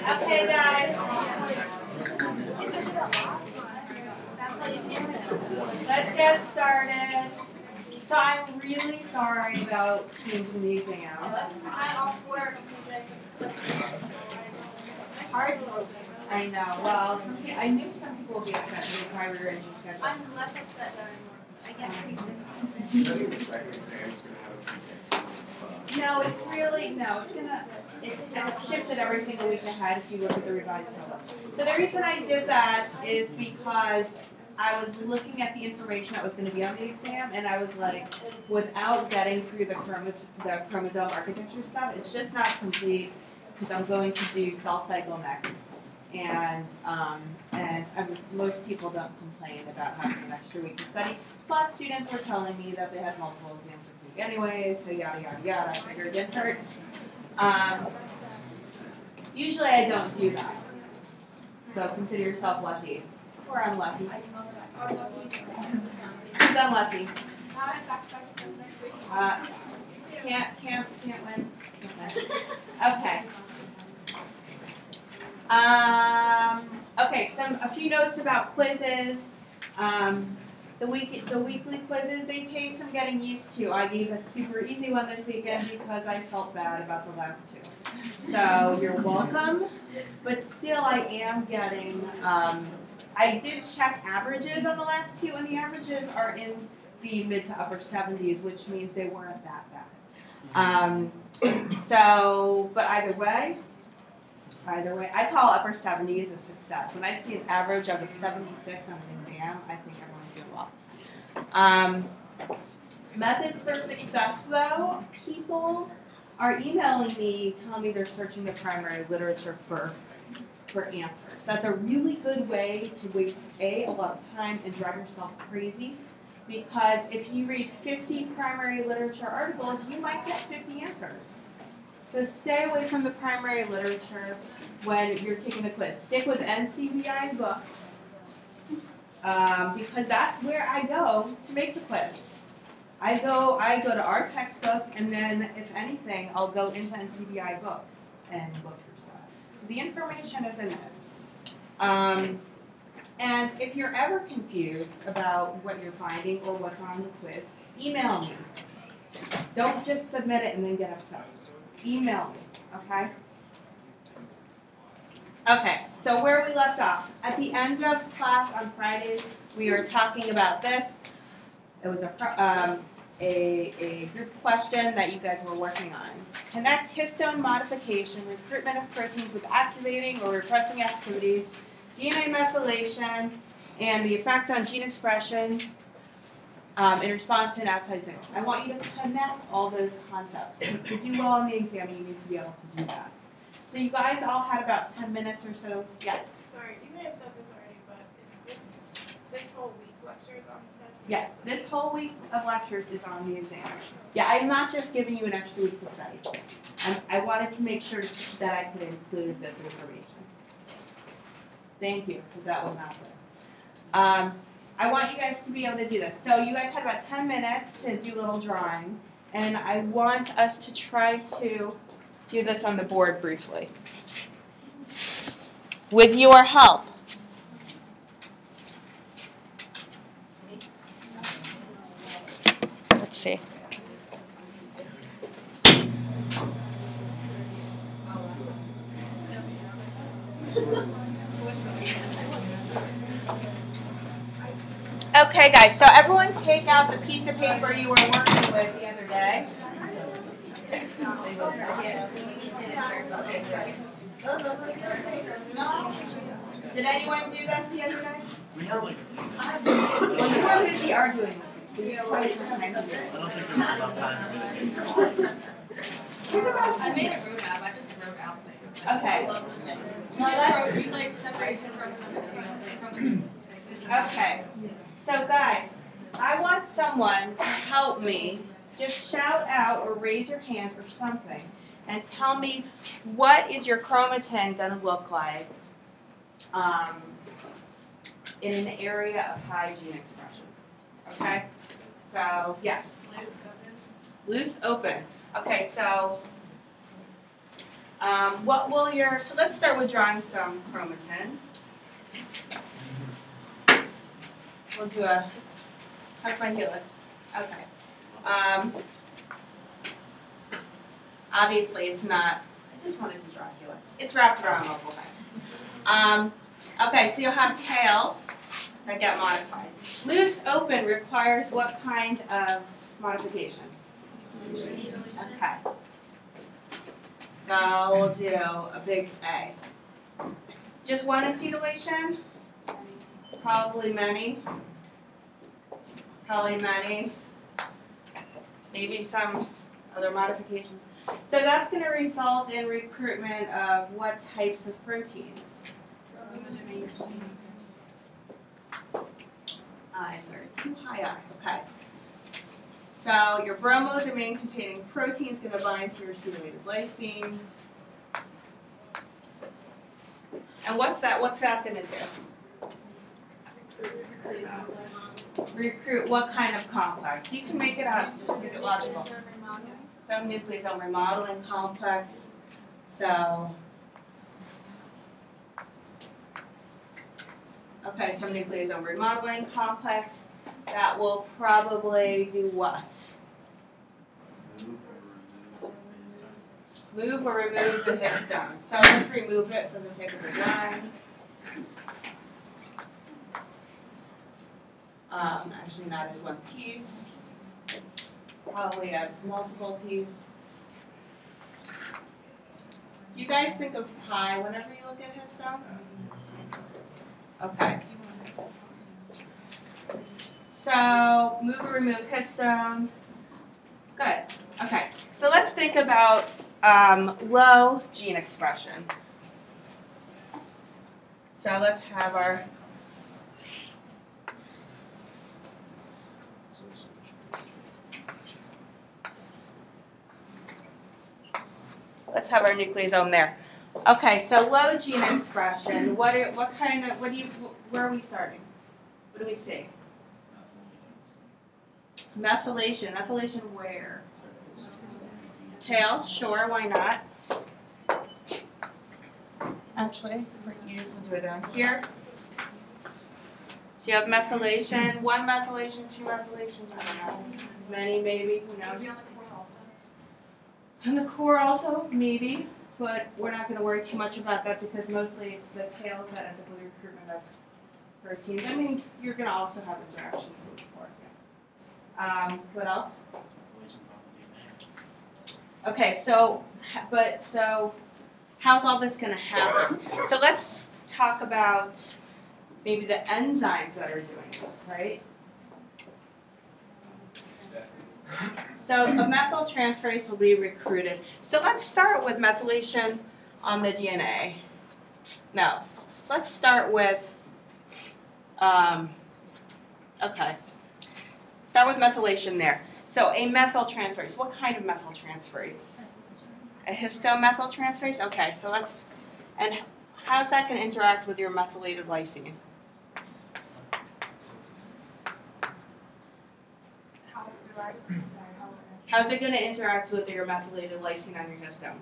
Okay, guys. Let's get started. So I'm really sorry about changing the exam. Hard. I know. Well, I knew some people would be upset with my rearranging schedule. I'm less upset than I get pretty sick. So I think the second exam is going to have a mix of, No, it's shifted everything a week ahead if you look at the revised syllabus. So the reason I did that is because I was looking at the information that was going to be on the exam, and I was like, without getting through the chromosome architecture stuff, it's just not complete because I'm going to do cell cycle next. And most people don't complain about having an extra week to study. Plus, students were telling me that they had multiple exams this week anyway, so yada, yada, yada. I figured it didn't hurt. Usually I don't do that. So consider yourself lucky. Or unlucky. Who's unlucky? Can't win. Okay. Okay, a few notes about quizzes. The weekly quizzes they take some getting used to. I gave a super easy one this weekend because I felt bad about the last two. So you're welcome, but still I am getting, I did check averages on the last two, and the averages are in the mid to upper 70s, which means they weren't that bad. But either way, I call upper 70s a success. When I see an average of a 76 on an exam, I think everyone's doing well. Methods for success, though, people are emailing me, telling me they're searching the primary literature for answers. That's a really good way to waste, a lot of time and drive yourself crazy, because if you read 50 primary literature articles, you might get 50 answers. So stay away from the primary literature when you're taking the quiz. Stick with NCBI books, because that's where I go to make the quiz. I go to our textbook, and then, if anything, I'll go into NCBI books and look for stuff. The information is in it. And if you're ever confused about what you're finding or what's on the quiz, email me. Don't just submit it and then get upset. Email me, okay? Okay, so where we left off. At the end of class on Friday, we were talking about this. It was a group question that you guys were working on. Connect histone modification, recruitment of proteins with activating or repressing activities, DNA methylation, and the effect on gene expression in response to an outside signal. I want you to connect all those concepts, because to do well on the exam, you need to be able to do that. So you guys all had about 10 minutes or so. Yes? Sorry, you may have said this already, but is this whole week lectures on the test? Yes, this whole week of lectures is on the exam. Yeah, I'm not just giving you an extra week to study. I wanted to make sure that I could include this information. Thank you, because that was not good. I want you guys to be able to do this. So you guys had about 10 minutes to do a little drawing, and I want us to try to do this on the board briefly. With your help. Let's see. Okay, guys, so everyone take out the piece of paper you were working with the other day. Did anyone do this the other day? We have like Well, you were busy arguing with me, so you probably shouldn't have I don't think there's enough time to I made a roadmap. I just wrote out things. Okay. You like separation from something. Okay. So guys, I want someone to help me. Just shout out or raise your hands or something and tell me, what is your chromatin going to look like in an area of high gene expression? Okay? So, yes. Loose open. Loose open. Okay, so what will your, so let's start with drawing some chromatin. We'll do a, how's my helix? Okay. Obviously it's not, I just wanted to draw a helix. It's wrapped around multiple times. Okay, so you'll have tails that get modified. Loose open requires what kind of modification? Okay. So we'll do a big A. Just one acetylation? Probably many. Probably many. Maybe some other modifications. So that's going to result in recruitment of what types of proteins? I started too high up. Okay. So your bromodomain containing protein is going to bind to your acylated lysines. And what's that going to do? Recruit what kind of complex? You can make it up, just make it logical. Some nucleosome remodeling complex. So, okay, some nucleosome remodeling complex that will probably do what? Move or remove the histone. So let's remove it for the sake of the drawing. Actually not as one piece. Probably as multiple pieces. You guys think of pi whenever you look at histone? Okay. So move or remove histones. Good. Okay. So let's think about low gene expression. So let's have our nucleosome there. Okay, so low gene expression. Where are we starting? What do we see? Methylation. Methylation where? Tails, sure, why not? Actually, we'll do it down here. So you have methylation, one methylation, two methylations, I don't know. Many, maybe, who knows? And the core also, maybe, but we're not going to worry too much about that because mostly it's the tails that end up with recruitment of proteins. I mean, you're going to also have interactions with the core. Yeah. What else? Okay, so how's all this going to happen? So let's talk about maybe the enzymes that are doing this, right? So a methyltransferase will be recruited. So let's start with methylation on the DNA. No, let's start with, okay. Start with methylation there. So a methyltransferase, what kind of methyltransferase? A histone methyltransferase? Okay, so and how's that going to interact with your methylated lysine? How's it going to interact with your methylated lysine on your histone?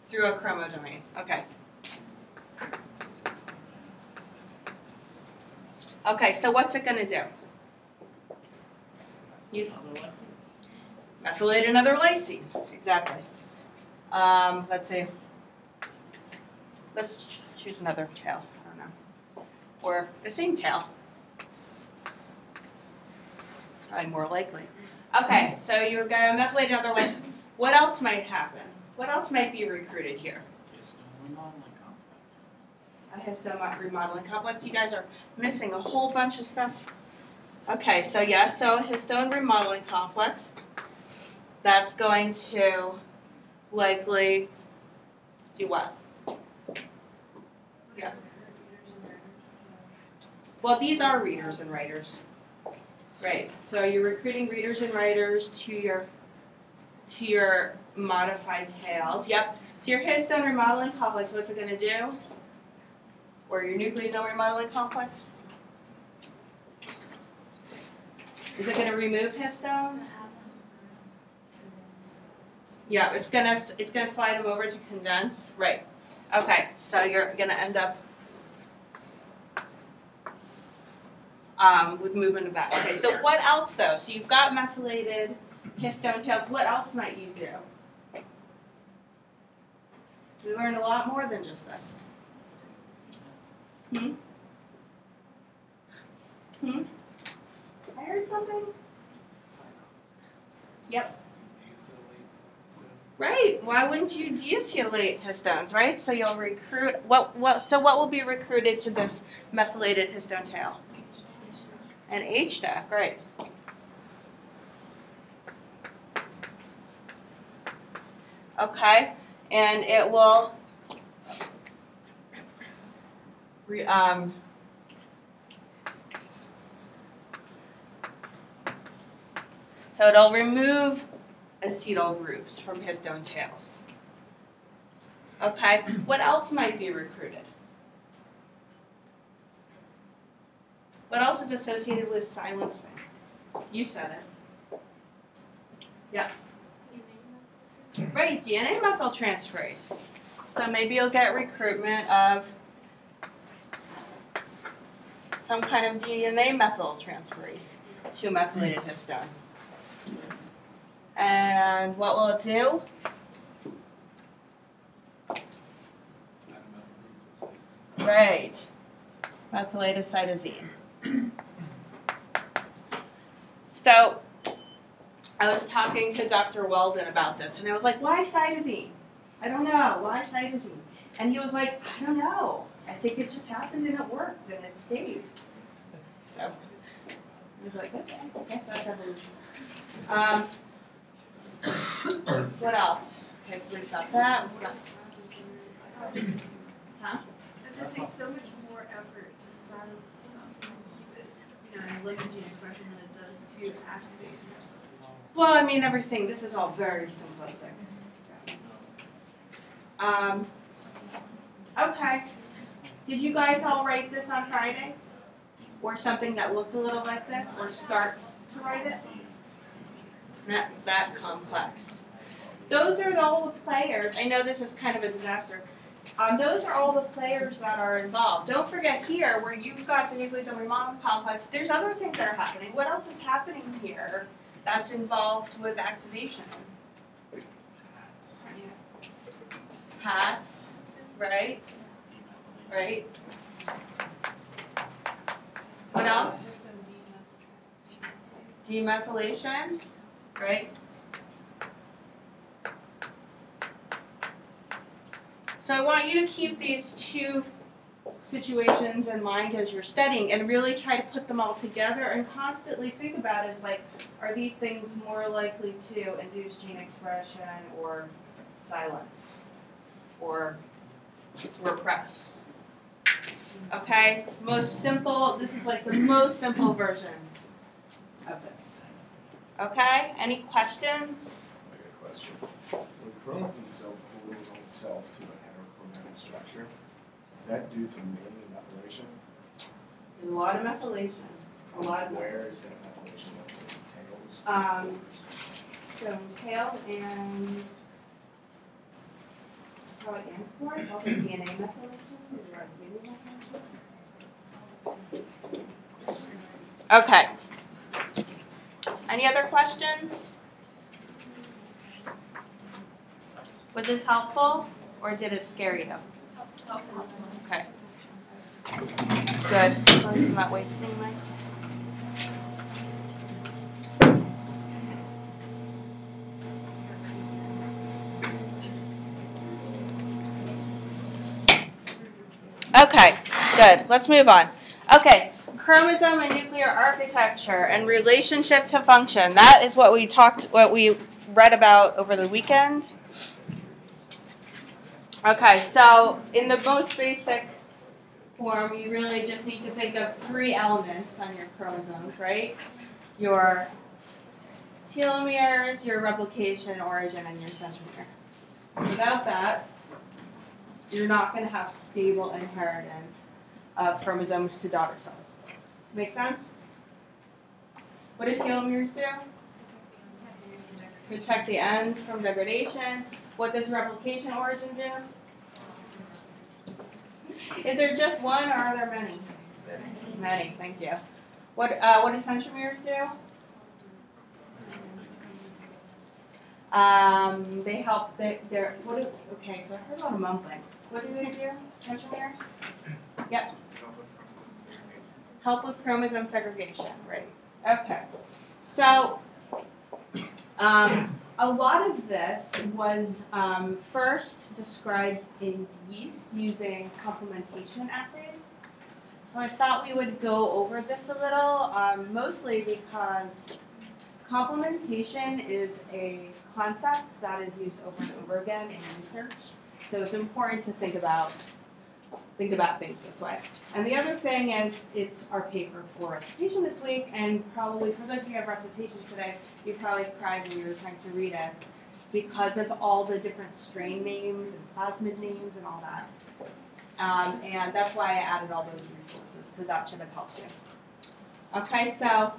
Through a chromodomain. Okay. Okay, so what's it going to do? Methylate another lysine. Exactly. Let's see. Let's choose another tail. I don't know. Or the same tail. Probably more likely. Okay, so you're going to methylate another lysine. What else might happen? What else might be recruited here? A histone remodeling complex. You guys are missing a whole bunch of stuff. Okay, so yeah, so histone remodeling complex. That's going to likely do what? Yeah. Well, these are readers and writers. Right. So you're recruiting readers and writers to your modified tails. Yep. So your histone remodeling complex, what's it going to do? Or your nucleosome remodeling complex? Is it going to remove histones? Yeah, it's gonna slide them over to condense. Right. Okay, so you're gonna end up with movement of that. Okay, so what else though? So you've got methylated histone tails. What else might you do? We learned a lot more than just this. I heard something. Yep. Right. Why wouldn't you deacylate histones, right? So you'll recruit so what will be recruited to this methylated histone tail? An H stack, right. Okay. And it will so it'll remove acetyl groups from histone tails. Okay, what else might be recruited? What else is associated with silencing? You said it. Yeah. Right, DNA methyltransferase. So maybe you'll get recruitment of some kind of DNA methyltransferase to methylated histone. And what will it do? Right. Methylated cytosine. So I was talking to Dr. Weldon about this, and I was like, why cytosine? I don't know. Why cytosine? And he was like, I don't know. I think it just happened and it worked and it stayed. So I was like, okay, I guess that's evolution. What else? Okay, so we've got that. What else? Huh? It takes so much more effort to silence stuff and keep it, in living gene expression than it does to activate it. Well, I mean, this is all very simplistic. Okay. Did you guys all write this on Friday? Or something that looked a little like this? Or start to write it? Not that complex. Those are all the players. I know this is kind of a disaster. Those are all the players that are involved. Don't forget here, where you've got the nucleosome remodeling complex, there's other things that are happening. What else is happening here that's involved with activation? Hats, right? Right? What else? Demethylation, right? So I want you to keep these two situations in mind as you're studying and really try to put them all together and constantly think about it as like, are these things more likely to induce gene expression or silence or repress? Okay, most simple, this is like the most simple version of this. Okay, any questions? I got a question. When chromatin self-pools on itself to a heterochromatin structure, is that due to mainly methylation? There's a lot of methylation. A lot of Where is that methylation of the tails? So tail and probably amport, also DNA methylation. Is there a DNA methylation? Okay. Any other questions? Was this helpful or did it scare you? Okay. It's good. As long as I'm not wasting my time. Okay, good. Let's move on. Okay, chromosome and nuclear architecture and relationship to function. That is what we read about over the weekend. Okay, so in the most basic form, you really just need to think of 3 elements on your chromosomes, right? Your telomeres, your replication origin, and your centromere. Without that, you're not going to have stable inheritance of chromosomes to daughter cells. Make sense? What do telomeres do? Protect the ends from degradation. What does replication origin do? Is there just one or are there many? Many, thank you. What do centromeres do? They help. Okay, so I heard a lot of mumbling. What do they do? Centromeres? Yep. Help with chromosome segregation, right? Okay. So, a lot of this was first described in yeast using complementation assays. So I thought we would go over this a little, mostly because complementation is a concept that is used over and over again in research. So it's important to think about things this way. And the other thing is, it's our paper for recitation this week, and probably for those of you who have recitations today, you probably cried when you were trying to read it because of all the different strain names and plasmid names and all that. And that's why I added all those resources, because that should have helped you. Okay, so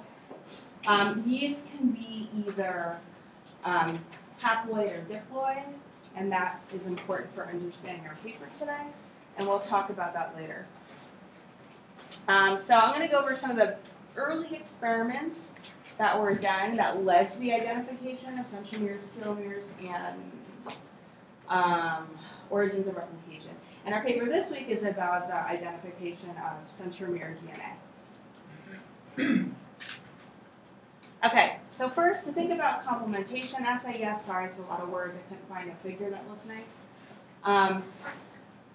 yeast can be either haploid or diploid, and that is important for understanding our paper today, and we'll talk about that later. So I'm going to go over some of the early experiments that were done that led to the identification of centromeres, telomeres, and origins of replication. And our paper this week is about the identification of centromere DNA. Okay, so first, to think about complementation assay, yes, sorry, it's a lot of words, I couldn't find a figure that looked nice.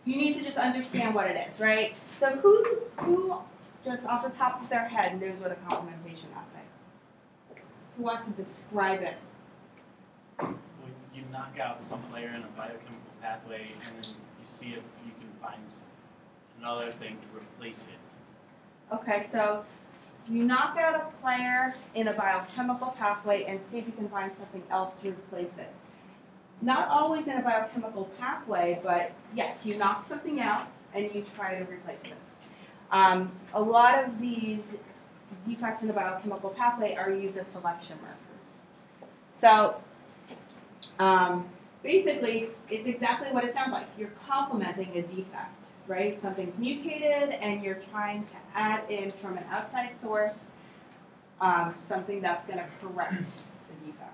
You need to just understand what it is, right? So who just off the top of their head knows what a complementation assay? Who wants to describe it? Well, you knock out some player in a biochemical pathway, and then you see if you can find another thing to replace it. Okay, so you knock out a player in a biochemical pathway and see if you can find something else to replace it. Not always in a biochemical pathway, but yes, you knock something out and you try to replace it. A lot of these defects in the biochemical pathway are used as selection markers. So basically, it's exactly what it sounds like. You're complementing a defect, right? Something's mutated and you're trying to add in from an outside source something that's going to correct the defect.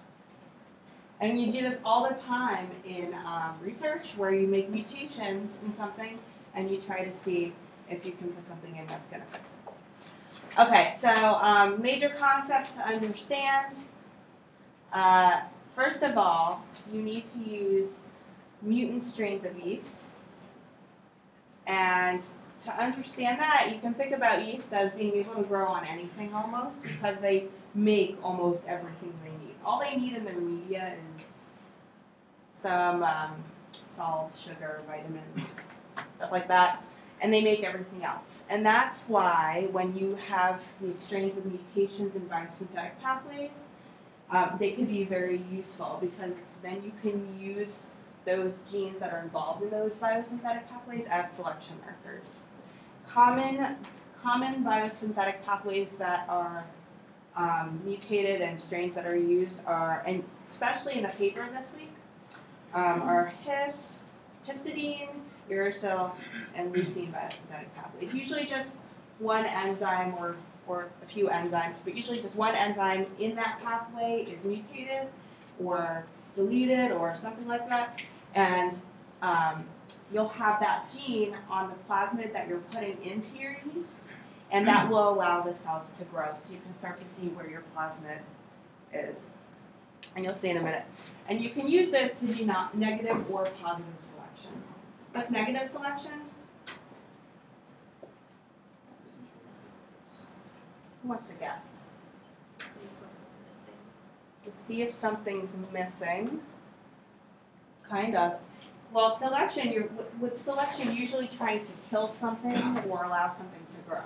And you do this all the time in research where you make mutations in something and you try to see if you can put something in that's going to fix it. Okay, so major concepts to understand. First of all, you need to use mutant strains of yeast. And to understand that, you can think about yeast as being able to grow on anything almost, because they make almost everything they need. All they need in their media is some salts, sugar, vitamins, stuff like that, and they make everything else. And that's why when you have these strains of mutations in biosynthetic pathways, they can be very useful, because then you can use those genes that are involved in those biosynthetic pathways as selection markers. Common biosynthetic pathways that are mutated and strains that are used are, and especially in the paper this week, are histidine, uracil, and leucine biosynthetic pathways. Usually just one enzyme or a few enzymes, but usually just one enzyme in that pathway is mutated or deleted or something like that, and you'll have that gene on the plasmid that you're putting into your yeast, and that will allow the cells to grow. So you can start to see where your plasmid is. And you'll see in a minute. And you can use this to do negative or positive selection. What's negative selection? Who wants to guess? To see if something's missing. Kind of. Well, selection, with selection, usually trying to kill something or allow something to grow.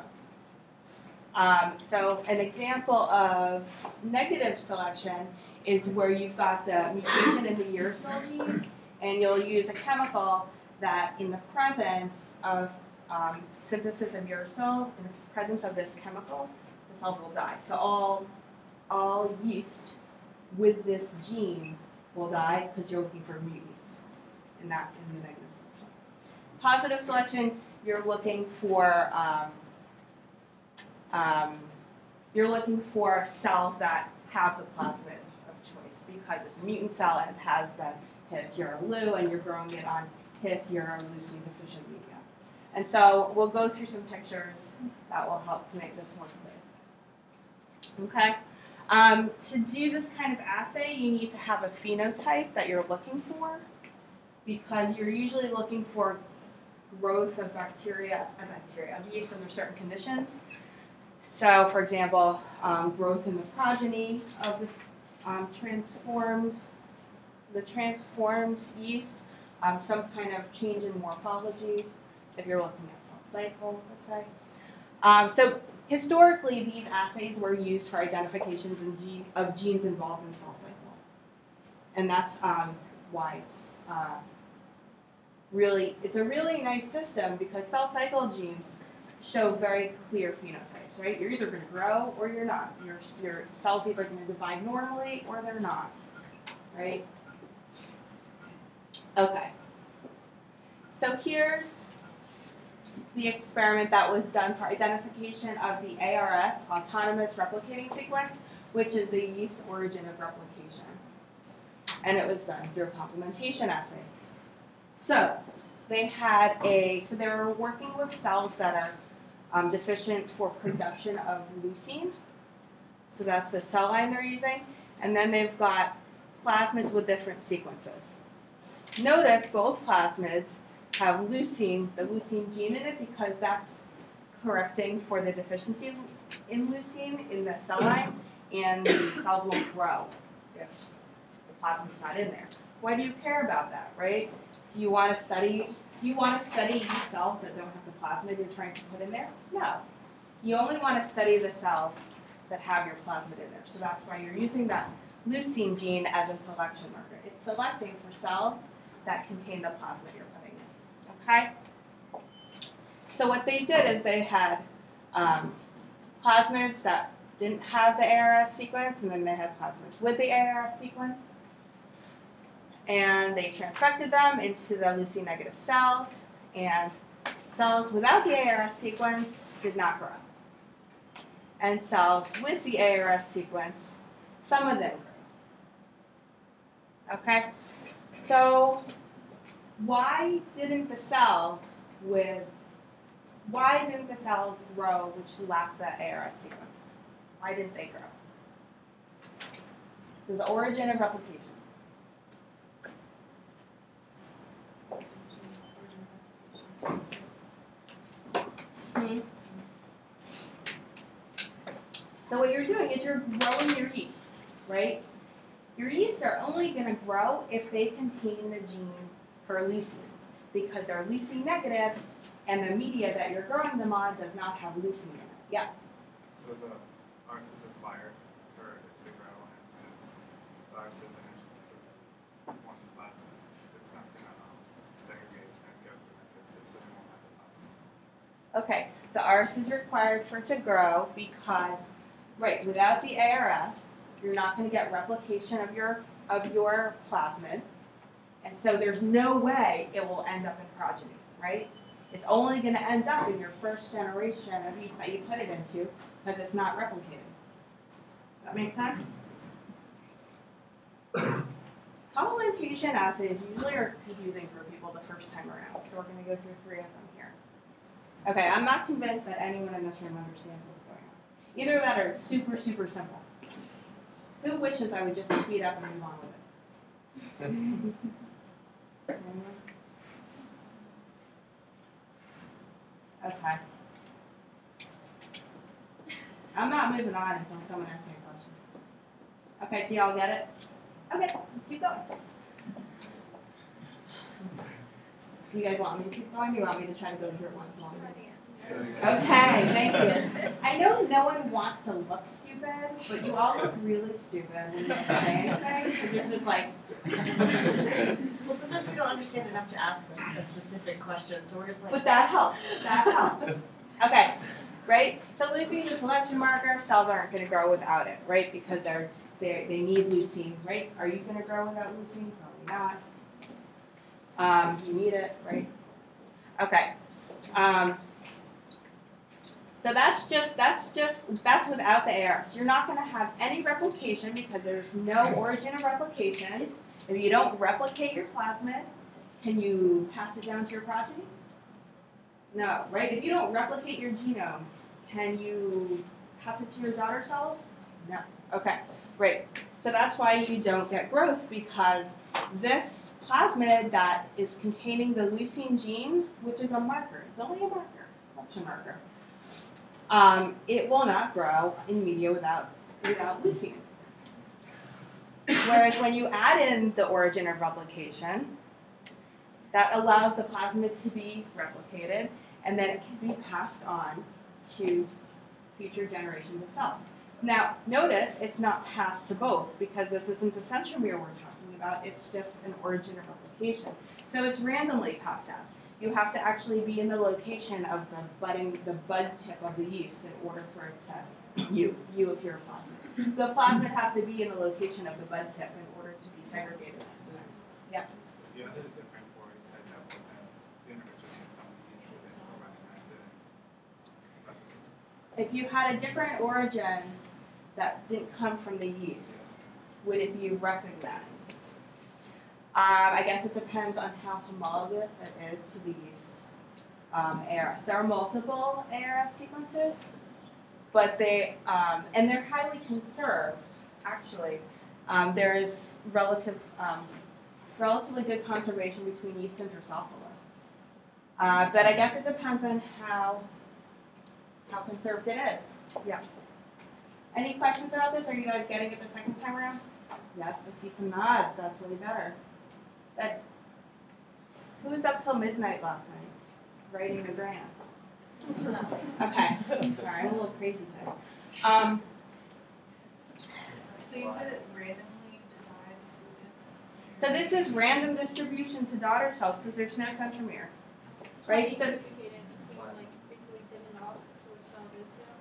So an example of negative selection is where you've got the mutation in the uracil gene, and you'll use a chemical that in the presence of synthesis of uracil, in the presence of this chemical, the cells will die. So all all yeast with this gene will die because you're looking for mutants in the negative selection. Positive selection, you're looking for cells that have the plasmid of choice because it's a mutant cell and it has the HIS Lu, and you're growing it on HIS leucine deficient media. And so we'll go through some pictures that will help to make this more clear. Okay. To do this kind of assay, you need to have a phenotype that you're looking for because you're usually looking for growth of yeast under certain conditions. So, for example, growth in the progeny of the transformed yeast, some kind of change in morphology, if you're looking at cell cycle, let's say. So historically, these assays were used for identifications of genes involved in cell cycle. And that's why it's a really nice system because cell cycle genes show very clear phenotypes, right? You're either going to grow or you're not. Your cells either going to divide normally or they're not, right? Okay. So here's the experiment that was done for identification of the ARS, autonomous replicating sequence, which is the yeast origin of replication. And it was done through a complementation assay. So they were working with cells that are deficient for production of leucine. So that's the cell line they're using. And then they've got plasmids with different sequences. Notice both plasmids have leucine, the leucine gene in it, because that's correcting for the deficiency in leucine in the cell line, and the cells won't grow if the plasmid's not in there. Why do you care about that, right? Do you want to study yeast cells that don't have the plasmid you're trying to put in there? No. You only want to study the cells that have your plasmid in there. So that's why you're using that leucine gene as a selection marker. It's selecting for cells that contain the plasmid you're putting in. Okay? So what they did is they had plasmids that didn't have the ARS sequence, and then they had plasmids with the ARS sequence. And they transfected them into the leucine negative cells, and cells without the ARS sequence did not grow. And cells with the ARS sequence, some of them grew. Okay? So why didn't the cells grow which lacked the ARS sequence? Why didn't they grow? So the origin of replication. So what you're doing is you're growing your yeast, right? Your yeast are only going to grow if they contain the gene for leucine, because they're leucine negative, and the media that you're growing them on does not have leucine in it. Yeah? So the ARS is required for it to grow, and since the ARS is one plasmid, it's not going to segregate and go through mitosis, so it won't have the plasmid. Okay, the ARS is required for it to grow because, right, without the ARS, you're not going to get replication of your plasmid, and so there's no way it will end up in progeny, right? It's only going to end up in your first generation of yeast that you put it into because it's not replicated. Does that make sense? Complementation assays usually are confusing for people the first time around, so we're going to go through 3 of them here. Okay, I'm not convinced that anyone in this room understands what's going on. Either that or it's super, super simple. Who wishes I would just speed up and move on with it? Okay. I'm not moving on until someone asks me a question. Okay, so y'all get it? Okay, let's keep going. Do you guys want me to keep going, or do you want me to try to go through it once more? Okay, thank you. I know no one wants to look stupid, but you all look really stupid when you don't say anything, because you're just like... Well, sometimes we don't understand enough to ask a specific question, so we're just like... But that helps. That helps. Okay, right? So leucine is a selection marker. Cells aren't going to grow without it, right? Because they need leucine, right? Are you going to grow without leucine? Probably not. You need it, right? Okay. So that's without the ARS. You're not going to have any replication because there's no origin of replication. If you don't replicate your plasmid, can you pass it down to your progeny? No, right? If you don't replicate your genome, can you pass it to your daughter cells? No. Okay, great. So that's why you don't get growth, because this plasmid that is containing the leucine gene, which is a marker, it's only a marker, selection marker, it will not grow in media without leucine. Whereas when you add in the origin of replication, that allows the plasmid to be replicated, and then it can be passed on to future generations of cells. Now, notice it's not passed to both, because this isn't a centromere we're talking about, it's just an origin of replication. So it's randomly passed out. You have to actually be in the location of the bud tip of the yeast in order for it to you if you're a plasmid. The plasmid has to be in the location of the bud tip in order to be segregated. Yeah. If you had a different or you said that wasn't the individual from the yeast, would they still recognize it? If you had a different origin that didn't come from the yeast, would it be recognized? I guess it depends on how homologous it is to the yeast ARS. There are multiple ARS sequences, but they're highly conserved, actually. There is relatively good conservation between yeast and Drosophila. But I guess it depends on how conserved it is. Yeah. Any questions about this? Are you guys getting it the second time around? Yes, I see some nods. That's really better. Good. Who was up till midnight last night writing the grant? Okay. Sorry, I'm a little crazy today. So you said it randomly decides who gets. So this is random distribution to daughter cells because there's no centromere. Right? So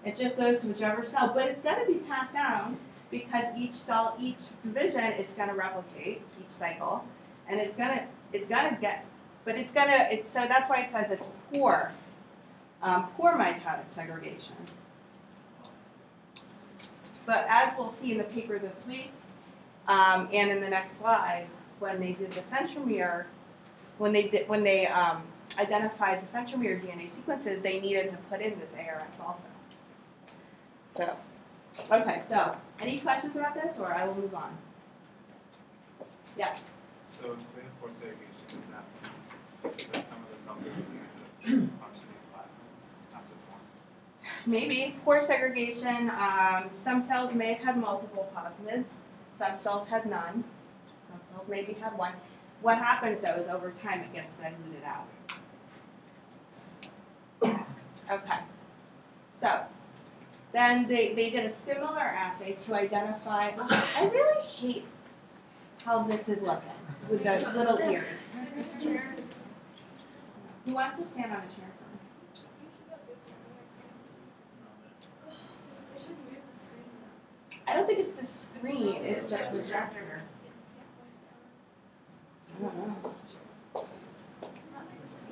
it just goes to whichever cell, but it's going to be passed down because each cell, each division, it's going to replicate each cycle, and it's going to get, but so that's why it says it's poor mitotic segregation. But as we'll see in the paper this week, and in the next slide, when they did the centromere, when they identified the centromere DNA sequences, they needed to put in this ARS also. So, okay, so any questions about this, or I will move on? Yes. So in forced segregation, is that some of the cells are looking at a bunch of these plasmids, not just one? Maybe. Poor segregation, some cells may have had multiple plasmids, some cells had none, some cells maybe had one. What happens though is over time it gets diluted out. Okay, so then they did a similar assay to identify, I really hate how this is looking with the little ears. Who wants to stand on a chair for me? I don't think it's the screen, it's the projector. I don't know.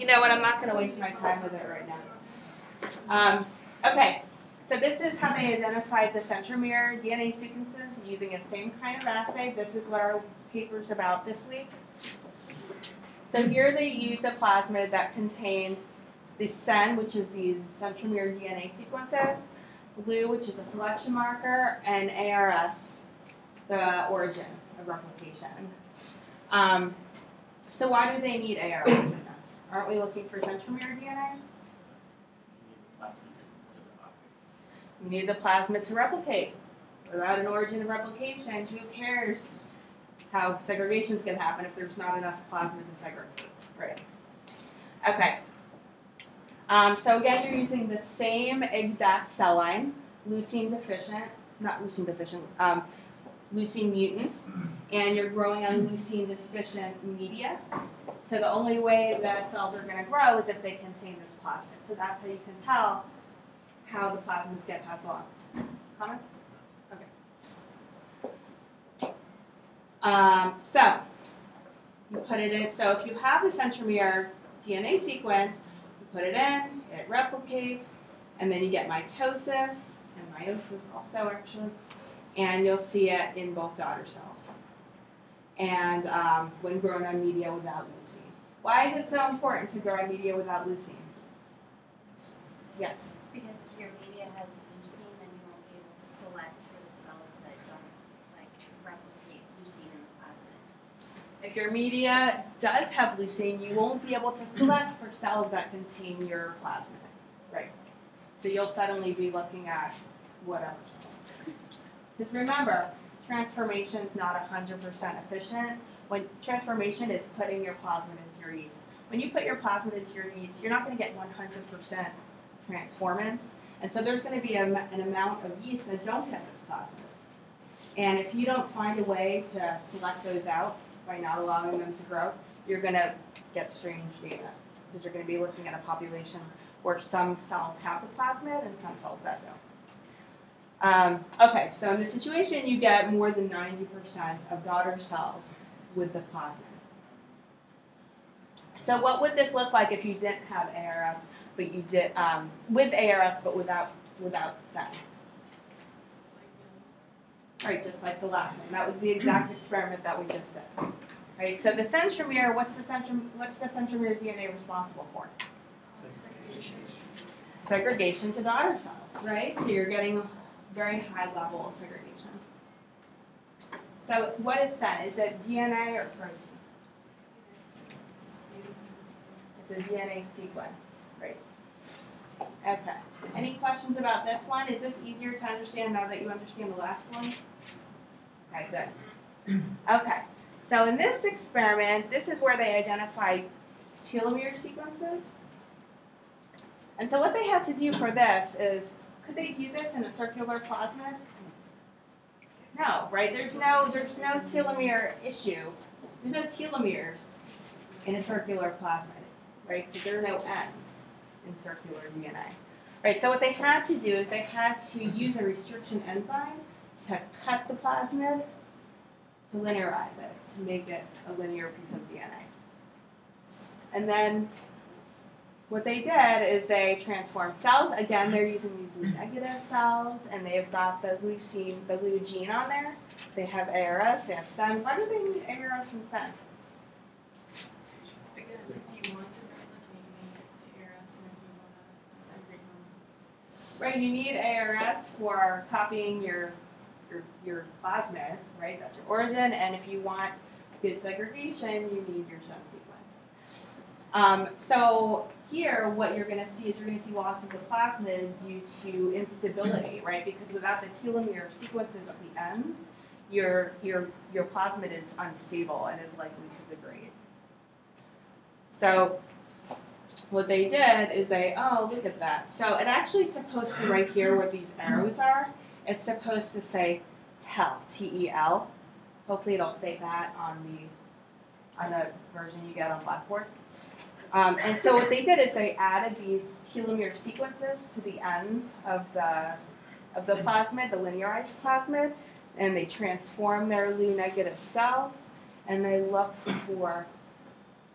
You know what, I'm not going to waste my time with it right now. Okay, so this is how they identified the centromere DNA sequences using the same kind of assay. This is what our paper's about this week. So here they used a plasmid that contained the CEN, which is the centromere DNA sequences, LU, which is a selection marker, and ARS, the origin of replication. So why do they need ARS in this? Aren't we looking for centromere DNA? We need the plasmid to replicate. Without an origin of replication, who cares how segregation is going to happen if there's not enough plasmid to segregate, right? Okay. So again, you're using the same exact cell line, leucine deficient, not leucine deficient, leucine mutants, and you're growing on leucine deficient media. So the only way that cells are going to grow is if they contain this plasmid. So that's how you can tell how the plasmids get passed along. Comments? Okay. So you put it in. So if you have the centromere DNA sequence, you put it in, it replicates, and then you get mitosis, and meiosis also actually, and you'll see it in both daughter cells. And when grown on media without leucine. Why is it so important to grow on media without leucine? Yes? Because if your media has leucine, then you won't be able to select for the cells that don't replicate leucine in the plasmid. If your media does have leucine, you won't be able to select for cells that contain your plasmid. Right. So you'll suddenly be looking at whatever cell. Because remember, transformation is not 100% efficient. When transformation is putting your plasmid into your yeast. When you put your plasmid into your yeast, you're not going to get 100% transformance. And so there's going to be an amount of yeast that don't get this plasmid. And if you don't find a way to select those out by not allowing them to grow, you're going to get strange data. Because you're going to be looking at a population where some cells have the plasmid and some cells that don't. Okay, so in this situation, you get more than 90% of daughter cells with the plasmid. So what would this look like if you didn't have ARS, but you did with ARS, but without SEN? Right, just like the last one. That was the exact experiment that we just did. Right. So the centromere, what's the centromere DNA responsible for? Segregation to daughter cells. Right. So you're getting very high level of segregation. So what is SEN? Is it DNA or protein? It's a DNA sequence, right? Okay. Any questions about this one? Is this easier to understand now that you understand the last one? Okay, good. Okay. So in this experiment, this is where they identified telomere sequences. And so what they had to do for this is, could they do this in a circular plasmid? No, right? There's no telomere issue. There's no telomeres in a circular plasmid, right? Because there are no ends in circular DNA. Right, so what they had to do is they had to use a restriction enzyme to cut the plasmid, to linearize it, to make it a linear piece of DNA. And then what they did is they transformed cells. Again, they're using these negative cells, and they've got the leucine, the leu gene on there. They have ARS, they have SEN. Why do they need ARS and SEN? Again, if you want to replicate, you need ARS, and if you want to disaggregate them. Right, you need ARS for copying your plasmid, right? That's your origin, and if you want good segregation, you need your SEN sequence. So here, what you're going to see is you're going to see loss of the plasmid due to instability, right? Because without the telomere sequences at the ends, your plasmid is unstable and is likely to degrade. So what they did is look at that. So it actually is supposed to, right here where these arrows are, it's supposed to say TEL, T-E-L. Hopefully it'll say that on the version you get on Blackboard. And so what they did is they added these telomere sequences to the ends of the plasmid, the linearized plasmid, and they transformed their Leu negative cells, and they looked for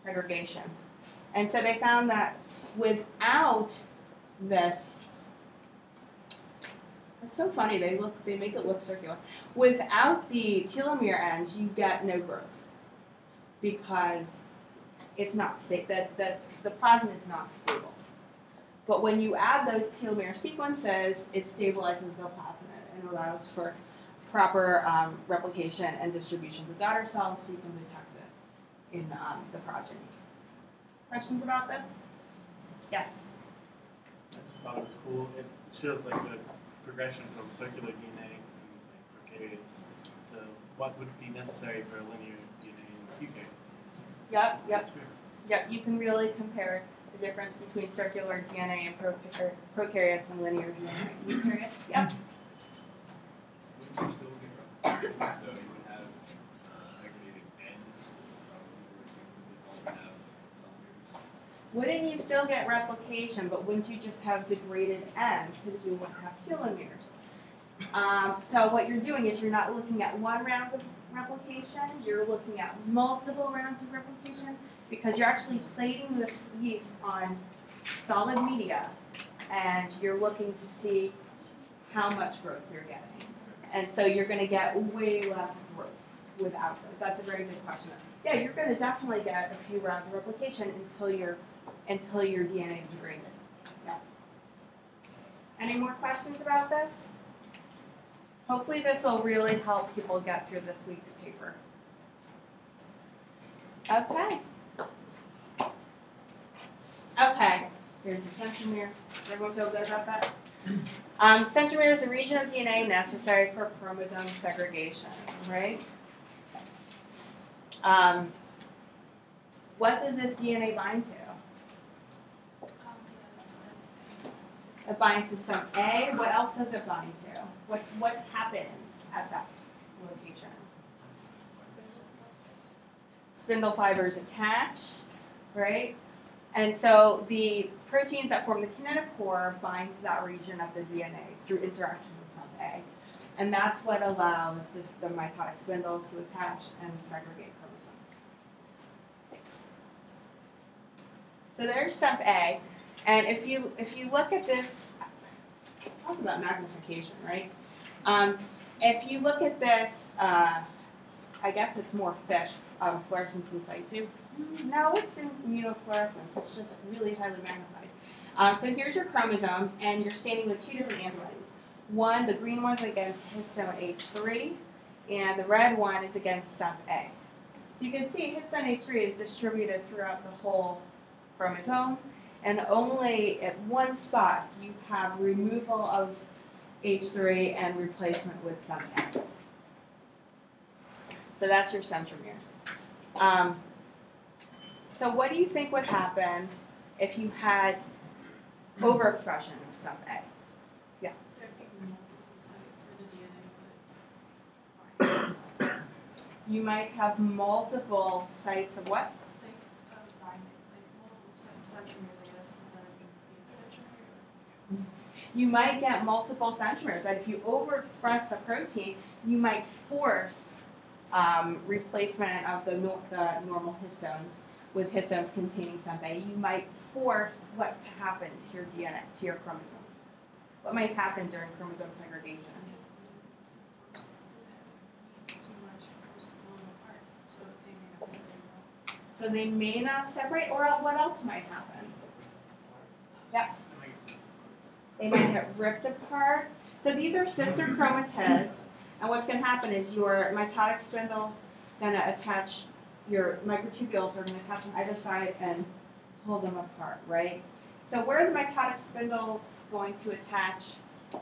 segregation. And so they found that without this, it's so funny, they make it look circular. Without the telomere ends, you get no growth because it's not stable. The plasmid is not stable. But when you add those telomere sequences, it stabilizes the plasmid and allows for proper replication and distribution to daughter cells so you can detect it in the progeny. Questions about this? Yes? I just thought it was cool. It shows like the progression from circular DNA and prokaryotes to what would be necessary for linear DNA in eukaryotes. Yep. You can really compare the difference between circular DNA and prokaryotes and linear DNA in eukaryotes. Yep. Wouldn't you still get though you would have aggregated ends since it don't have telomeres? Wouldn't you still get replication, but wouldn't you just have degraded ends because you wouldn't have telomeres? So what you're doing is you're not looking at one round of replication, you're looking at multiple rounds of replication because you're actually plating this yeast on solid media and you're looking to see how much growth you're getting. And so you're going to get way less growth without those. That's a very good question. Yeah, you're going to definitely get a few rounds of replication until your DNA is degraded. Yeah. Any more questions about this? Hopefully this will really help people get through this week's paper. Okay. Okay, here's your centromere. Does everyone feel good about that? Centromere is a region of DNA necessary for chromosome segregation, right? What does this DNA bind to? It binds to some A. What else does it bind to? What happens at that location? Spindle fibers attach, right? And so the proteins that form the kinetochore bind to that region of the DNA through interaction with some A. And that's what allows the mitotic spindle to attach and segregate chromosomes. So there's sump A. And if you look at this, talk about magnification, right? If you look at this, I guess it's more fish fluorescence in situ. No, it's in immunofluorescence. It's just really highly magnified. So here's your chromosomes, and you're staining with two different antibodies. One, the green one's against histone H3, and the red one is against sump A. So you can see histone H3 is distributed throughout the whole chromosome, and only at one spot you have removal of H3 and replacement with sump A. So that's your centromeres. So what do you think would happen if you had overexpression of sump A? Yeah. There could be multiple sites for the DNA, but You might have multiple sites of what? like binding, like multiple centromeres, I guess, and then it would be a centromere. You might get multiple centromeres, but if you overexpress the protein, you might force replacement of the normal histones with histones containing sump A. You might force what to happen to your DNA, to your chromosomes. What might happen during chromosome segregation? Too much for us to pull them apart, so they may not separate well. So they may not separate, or what else might happen? Yeah. They might get ripped apart. So these are sister chromatids, and what's going to happen is your mitotic spindle going to attach, your microtubules are going to attach on either side and pull them apart, right? So where are the mitotic spindle going to attach?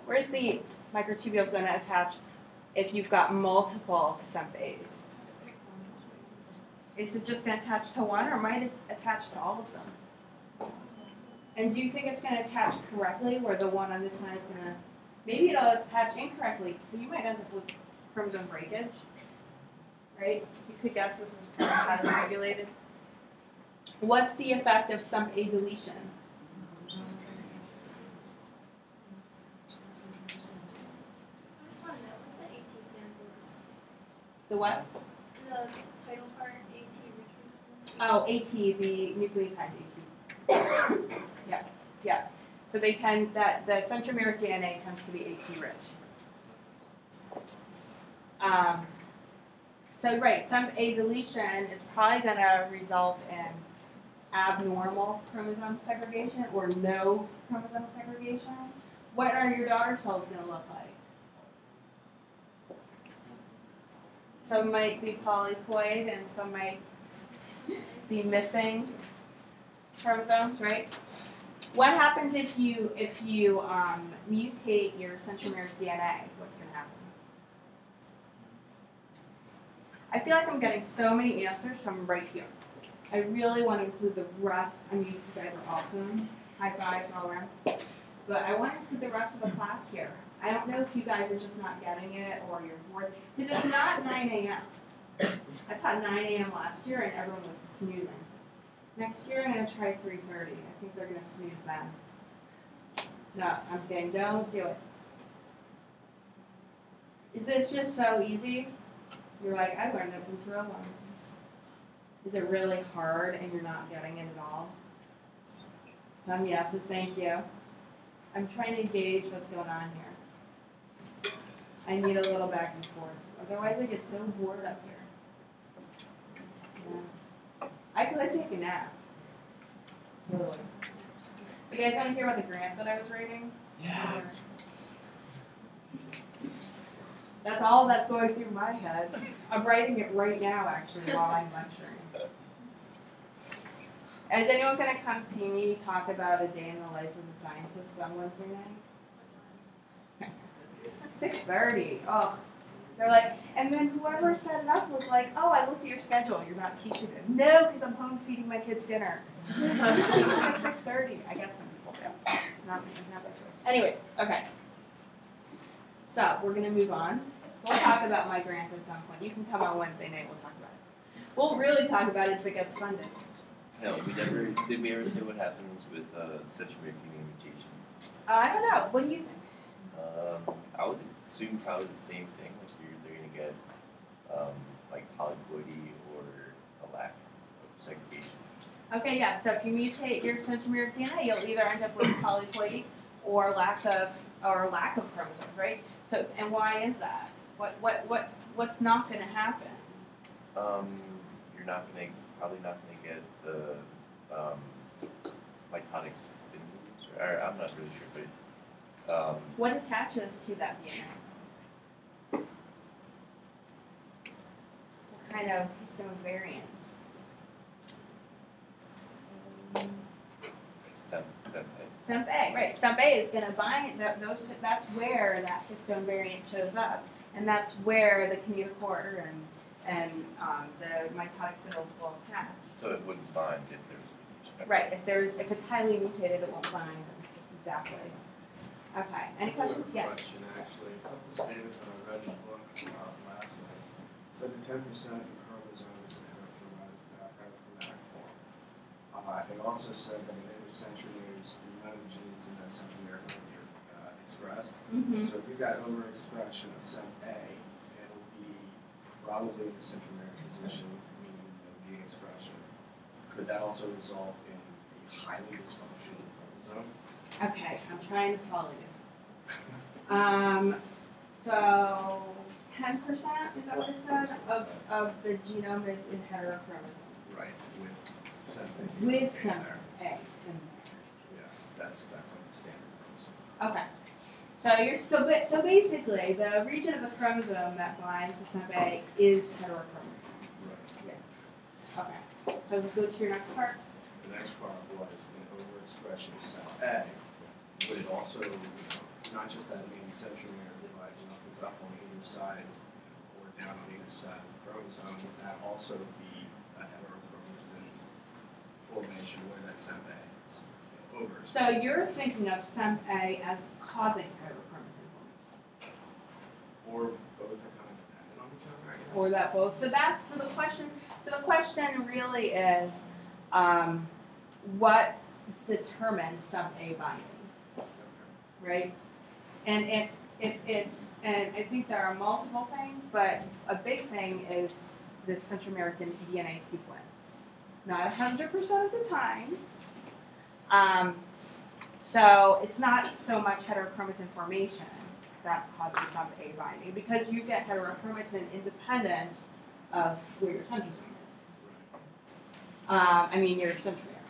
Where's the microtubules going to attach if you've got multiple sump A's? Is it just going to attach to one, or might it attach to all of them? And do you think it's going to attach correctly, where the one on this side is going to, maybe it'll attach incorrectly, so you might end up with chromosome breakage, right? You could guess this is kind of highly regulated. What's the effect of sump A deletion? What's the AT samples? The what? The title part, AT retrieval. Oh, AT, the nucleotide AT. Yeah. So they tend, that the centromeric DNA tends to be AT rich. So right, sump A deletion is probably going to result in abnormal chromosome segregation or no chromosome segregation. What are your daughter cells going to look like? Some might be polyploid and some might be missing chromosomes, right? What happens if you mutate your centromere's DNA? What's going to happen? I feel like I'm getting so many answers from right here. I really want to include the rest. I mean, you guys are awesome. High fives all around. But I want to include the rest of the class here. I don't know if you guys are just not getting it or you're bored. Because it's not 9 a.m. I taught 9 a.m. last year and everyone was snoozing. Next year I'm gonna try 3:30. I think they're gonna snooze then. No, I'm kidding. Don't do it. Is this just so easy? You're like, I learned this in 201. Is it really hard and you're not getting it at all? Some yeses, thank you. I'm trying to gauge what's going on here. I need a little back and forth. Otherwise I get so bored up here. Yeah. I could take a nap. Totally. You guys want to hear about the grant that I was writing? Yeah. That's all that's going through my head. I'm writing it right now, actually, while I'm lecturing. Is anyone going to come see me talk about a day in the life of a scientist on Wednesday night? 6:30. Oh, they're like, and then whoever set it up was like, oh, I looked at your schedule. You're not teaching it. No, because I'm home feeding my kids dinner. You teach them at 6:30. I guess some people do. Not me. Not that choice. Anyways, okay. So we're gonna move on. We'll talk about my grant at some point. You can come on Wednesday night. We'll talk about it. We'll really talk about it if it gets funded. No, did we ever say what happens with centromere mutation? I don't know. What do you think? I would assume probably the same thing. Like they're gonna get like polyploidy or a lack of segregation. Okay, yeah. So if you mutate your centromere DNA, you'll either end up with polyploidy or lack of chromosomes, right? So, and why is that? What's not going to happen? You're probably not gonna get the mitotic spin moves. Or I'm not really sure, but What attaches to that DNA? What kind of histone variants? SEMP-A, right. SEMP-A is going to bind those. That's where that histone variant shows up, and that's where the kinetochore and the mitotic spindles will attach. so it wouldn't bind if there was a mutation. Right. If it's highly mutated, it won't bind. Exactly. Okay. Any questions? Yes. Question, actually. A couple of statements that I read in the book last night said that 10% of the chromosomes in heterochromatic form. It also said that in intercentromeres, none of the genes in that centromere are going to be expressed. Mm-hmm. So if we've got overexpression of SEMP-A, it'll be probably in the centromere position, meaning no gene expression. Could that also result in a highly dysfunctional chromosome? Okay. I'm trying to follow you. So 10%, is that what it said, of the genome is in heterochromosome. Right, with SEMP-A. With in SEMP-A there. in Yeah, that's like the standard chromosome. Okay. So basically, the region of the chromosome that binds to SEMP-A is heterochromosome. Right. Okay. So go to your next part. The next part was an overexpression of SEMP-A. Would it also, not just that main centromere, but if it's up on either side or down on either side of the chromosome, would that also be a heterochromatin formation where that SEMP-A is overexpressed? So you're thinking of SEMP-A as causing heterochromatin formation. Or both are kind of dependent on each other, I guess? Or that both. So the question really is, what determines SEMP-A binding, right? And if it's, and I think there are multiple things, but a big thing is the centromeric DNA sequence. Not 100% of the time. So it's not so much heterochromatin formation that causes SEMP-A binding, because you get heterochromatin independent of where your centrosome is. Your centromere.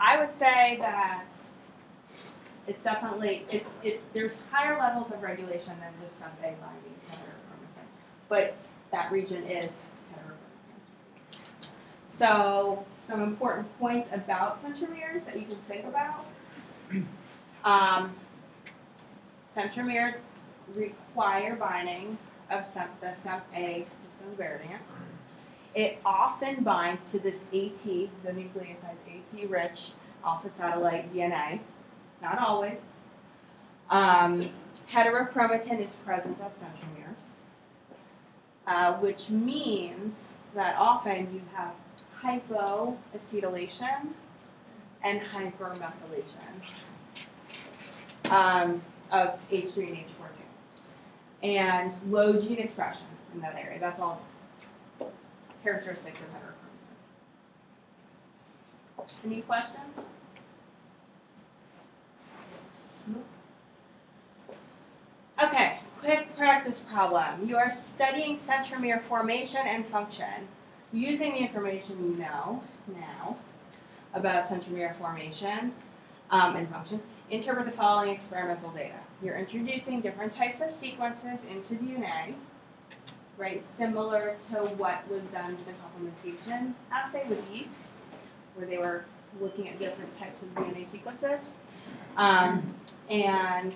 I would say that it's definitely, there's higher levels of regulation than just SEMP-A binding to heterochromatin, but that region is heterochromatin. So some important points about centromeres that you can think about. Centromeres require binding of the SEMP-A histone variant. It often binds to this AT, the nucleotide AT-rich alpha satellite DNA. Not always. Heterochromatin is present at centromeres, which means that often you have hypoacetylation and hypermethylation of H3 and H4 and low gene expression in that area. That's all characteristics of heterochromosome. Any questions? Okay, quick practice problem. You are studying centromere formation and function. Using the information you know now about centromere formation and function, interpret the following experimental data. You're introducing different types of sequences into DNA, right? Similar to what was done with the complementation assay with yeast, where they were looking at different types of DNA sequences. And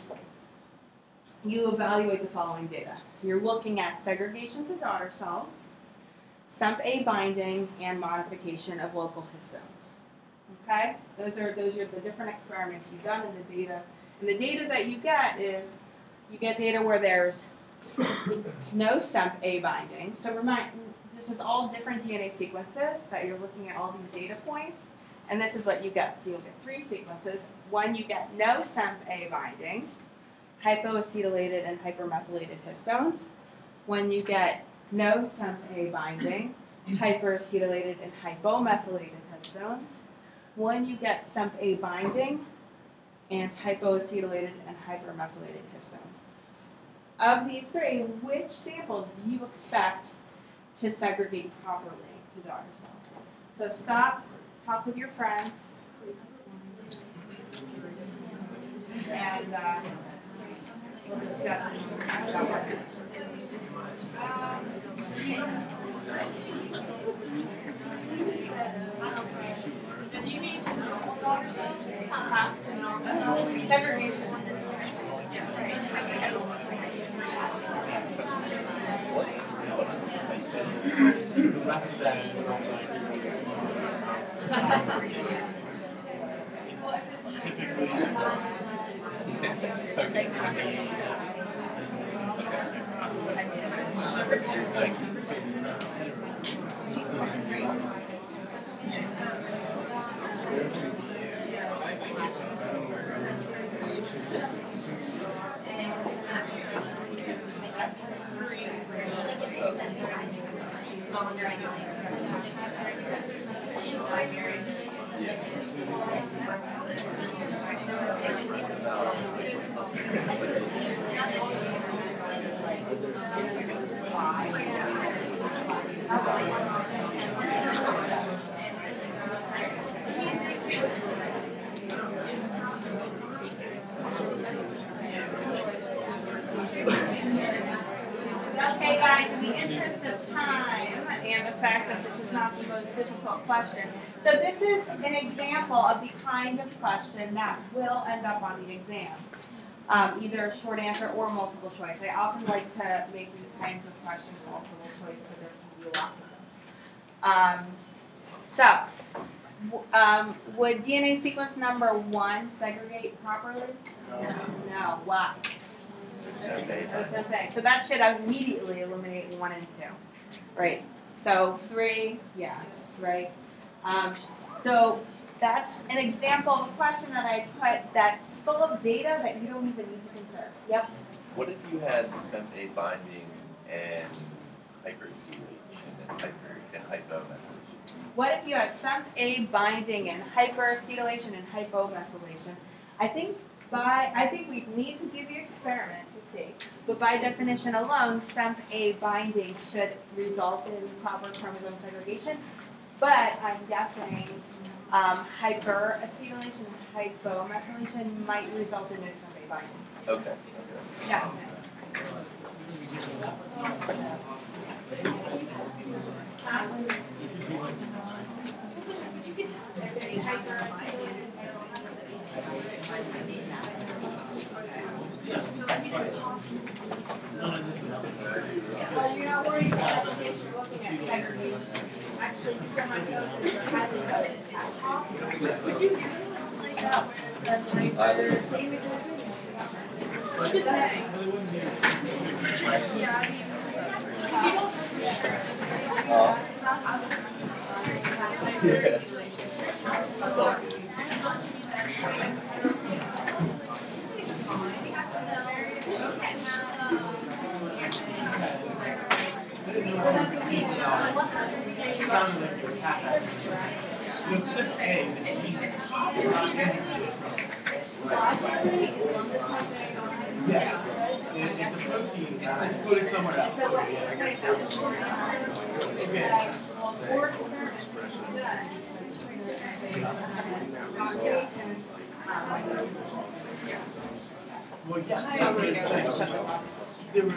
you evaluate the following data. You're looking at segregation to daughter cells, SEMP-A binding, and modification of local histones. Okay? Those are the different experiments you've done in the data. And the data that you get is, you get data where there's no SEMP-A binding. So this is all different DNA sequences that you're looking at all these data points. And this is what you get. So you'll get 3 sequences. One, you get no SEMP-A binding, hypoacetylated and hypermethylated histones. When you get no SEMP-A binding, hyperacetylated and hypomethylated histones. When you get SEMP-A binding and hypoacetylated and hypermethylated histones. Of these 3, which samples do you expect to segregate properly to daughter cells? So stop, talk with your friends, and we'll discuss. Do you mean to normal daughter cells? To normal Segregation. Okay, guys, in the interest of time and the fact that this is not the most difficult question, so this is an example of the kind of question that will end up on the exam, either a short answer or multiple choice. I often like to make these kinds of questions multiple choice so there can be lots of them. Would DNA sequence number 1 segregate properly? No. Why? Okay, so that should immediately eliminate 1 and 2, right? So 3, yes, right? So that's an example of a question that I put that's full of data that you don't even need to consider. Yep. What if you had SEMP-A binding and hyperacetylation and hypomethylation? What if you had SEMP-A binding and hyperacetylation and hypomethylation? I think we need to do the experiment to see, but by definition alone, SEMP-A binding should result in proper chromosome segregation. But I'm guessing hyperacetylation and hypomethylation might result in no SEMP-A binding. Okay. Yeah. Well, you're not worried about segregation, you're looking at segregation. Actually, these are my notes for highly coded. Would you give us something like that where it's just saying. Yeah, I mean, because you don't know for sure. It sounded like you were half. It's just A, the G. Yeah, it's a protein, it's put it somewhere else. Okay. Well, yeah, there was,